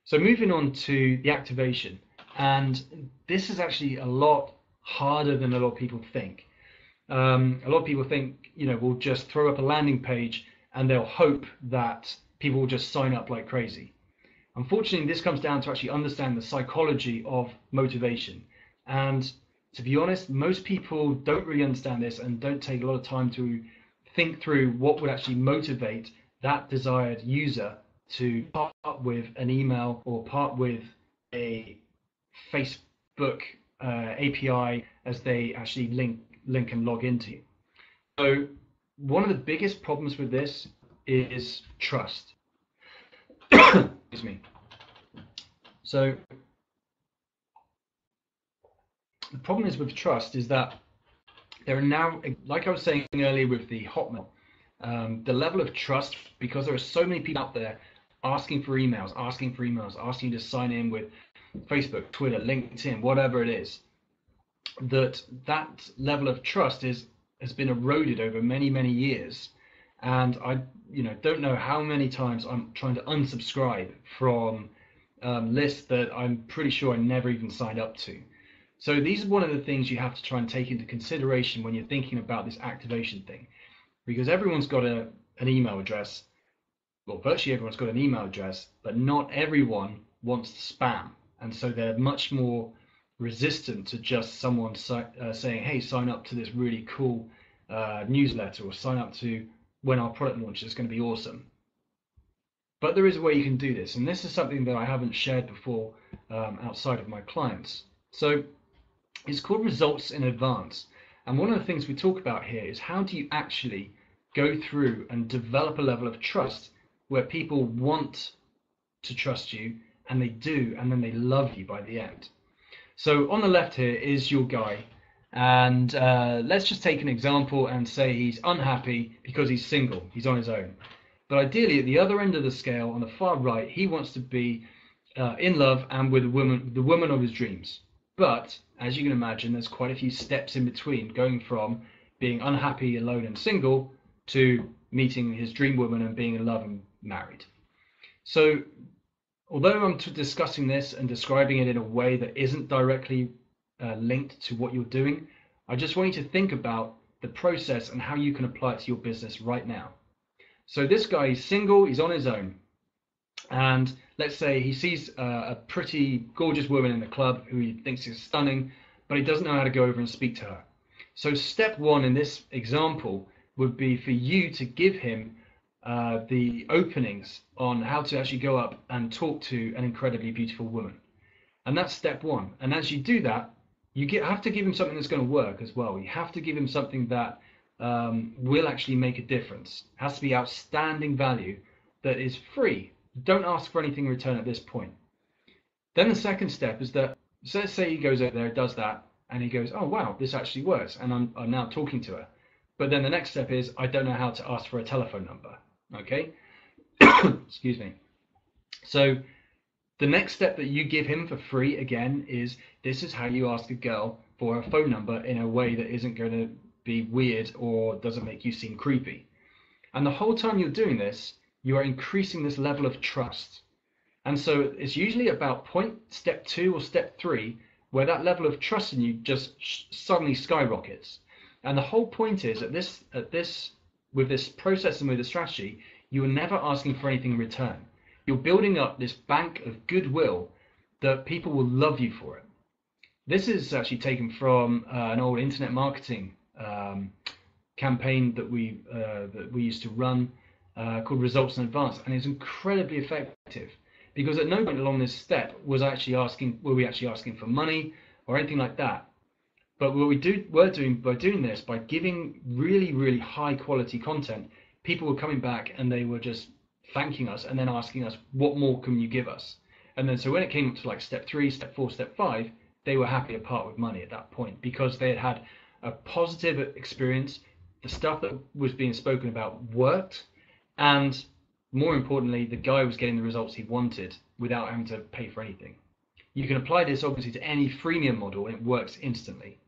So moving on to the activation, and this is actually a lot harder than a lot of people think. A lot of people think, we'll just throw up a landing page and they'll hope that people will just sign up like crazy. Unfortunately, this comes down to actually understand the psychology of motivation. And to be honest, most people don't really understand this and don't take a lot of time to think through what would actually motivate that desired user to part with an email or part with a Facebook API as they actually link and log into. So one of the biggest problems with this is trust. Excuse me. So the problem is with trust is that there are now, like I was saying earlier with the Hotmail, the level of trust, because there are so many people out there asking for emails, asking you to sign in with Facebook, Twitter, LinkedIn, whatever it is, that level of trust has been eroded over many, many years. And I don't know how many times I'm trying to unsubscribe from lists that I'm pretty sure I never even signed up to. So these are one of the things you have to try and take into consideration when you're thinking about this activation thing, because everyone's got an email address. Well, virtually everyone's got an email address, but not everyone wants to spam, and so they're much more resistant to just someone saying, hey, sign up to this really cool newsletter, or sign up to when our product launch is going to be awesome. But there is a way you can do this, and this is something that I haven't shared before outside of my clients. So it's called results in advance. And one of the things we talk about here is how do you actually go through and develop a level of trust where people want to trust you, and they do, and then they love you by the end. So on the left here is your guy, and let's just take an example and say he's unhappy because he's single, he's on his own. But ideally, at the other end of the scale, on the far right, he wants to be in love and with the woman of his dreams. But as you can imagine, there's quite a few steps in between, going from being unhappy, alone, and single to meeting his dream woman and being in love and married. So although I'm discussing this and describing it in a way that isn't directly linked to what you're doing, I just want you to think about the process and how you can apply it to your business right now. So this guy is single, he's on his own, and let's say he sees a pretty gorgeous woman in the club who he thinks is stunning, but he doesn't know how to go over and speak to her. So step one in this example would be for you to give him the openings on how to actually go up and talk to an incredibly beautiful woman. And that's step one. And as you do that, you have to give him something that's going to work as well. You have to give him something that will actually make a difference. It has to be outstanding value that is free. Don't ask for anything in return at this point. Then the second step is that, so let's say he goes over there, does that, and he goes, oh wow, this actually works, and I'm now talking to her. But then the next step is, I don't know how to ask for a telephone number. Okay? Excuse me. So the next step that you give him for free, again, is this is how you ask a girl for a phone number in a way that isn't going to be weird or doesn't make you seem creepy. And the whole time you're doing this, you are increasing this level of trust. And so it's usually about step 2 or step 3, where that level of trust in you just suddenly skyrockets. And the whole point is, with this process and with the strategy, you are never asking for anything in return. You're building up this bank of goodwill that people will love you for it. This is actually taken from an old internet marketing campaign that we used to run called Results in Advance, and it's incredibly effective because at no point along this step were we actually asking for money or anything like that. But what we're doing by doing this, by giving really, really high quality content, people were coming back and they were just thanking us and then asking us, what more can you give us? And then so when it came up to like step 3, step 4, step 5, they were happy to part with money at that point because they had had a positive experience. The stuff that was being spoken about worked, and more importantly, the guy was getting the results he wanted without having to pay for anything. You can apply this obviously to any freemium model and it works instantly.